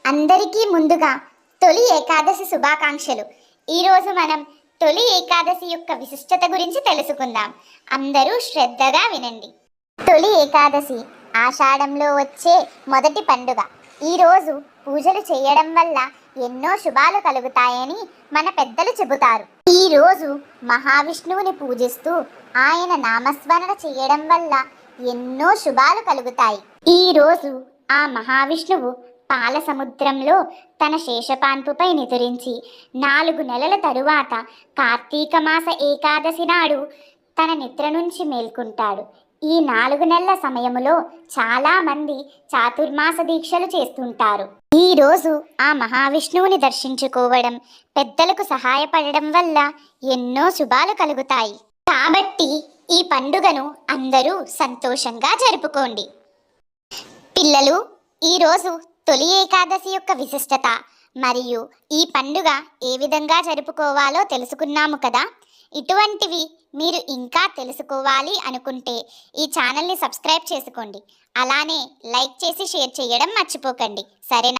అందరికీ ముందుగా తొలి ఏకాదశి శుభాకాంక్షలు. ఈరోజు మనం తొలి ఏకాదశి యొక్క విశిష్టత గురించి తెలుసుకుందాం. అందరూ శ్రద్ధగా వినండి. తొలి ఏకాదశి ఆషాఢంలో వచ్చే మొదటి పండుగ. ఈరోజు పూజలు చేయడం వల్ల ఎన్నో శుభాలు కలుగుతాయని మన పెద్దలు చెబుతారు. ఈరోజు మహావిష్ణువుని పూజిస్తూ ఆయన నామస్మరణ చేయడం వల్ల ఎన్నో శుభాలు కలుగుతాయి. ఈరోజు ఆ మహావిష్ణువు పాల సముద్రంలో తన శేషపాన్పుపై నిదురించి 4 నెలల తరువాత కార్తీక మాస ఏకాదశి నాడు తన నిద్ర నుంచి మేల్కుంటాడు. ఈ 4 నెలల సమయములో చాలామంది చాతుర్మాస దీక్షలు చేస్తుంటారు. ఈరోజు ఆ మహావిష్ణువుని దర్శించుకోవడం, పెద్దలకు సహాయపడడం వల్ల ఎన్నో శుభాలు కలుగుతాయి. కాబట్టి ఈ పండుగను అందరూ సంతోషంగా జరుపుకోండి. పిల్లలు, ఈరోజు తొలి ఏకాదశి యొక్క విశిష్టత మరియు ఈ పండుగ ఏ విధంగా జరుపుకోవాలో తెలుసుకున్నాము కదా. ఇటువంటివి మీరు ఇంకా తెలుసుకోవాలి అనుకుంటే ఈ ఛానల్ని సబ్స్క్రైబ్ చేసుకోండి. అలానే లైక్ చేసి షేర్ చేయడం మర్చిపోకండి. సరేనా?